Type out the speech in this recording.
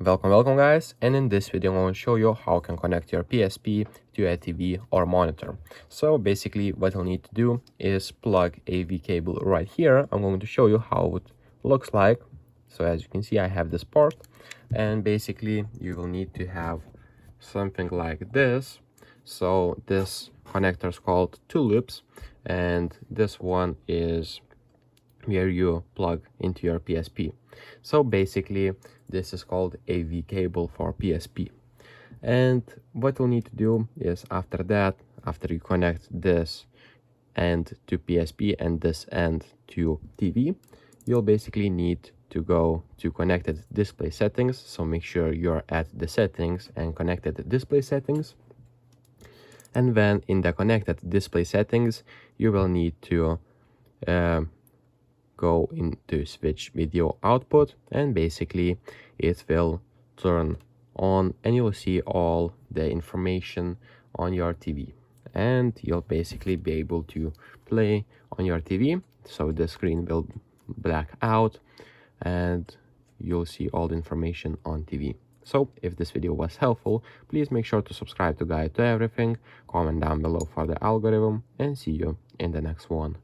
Welcome guys, and in this video I'm going to show you how you can connect your PSP to a TV or monitor. So basically what you'll need to do is plug AV cable right here. I'm going to show you how it looks like. So as you can see, I have this port, and basically you will need to have something like this. So this connector is called 2 loops, and this one is where you plug into your PSP. So basically this is called AV cable for PSP. And what you'll need to do is after you connect this end to PSP and this end to TV, you'll basically need to go to connected display settings. So make sure you're at the settings and connected display settings. And then in the connected display settings, you will need to go into switch video output, and basically it will turn on and you'll see all the information on your TV, and you'll basically be able to play on your TV. So the screen will black out and you'll see all the information on TV. So if this video was helpful, please make sure to subscribe to Guide to Everything, comment down below for the algorithm, and see you in the next one.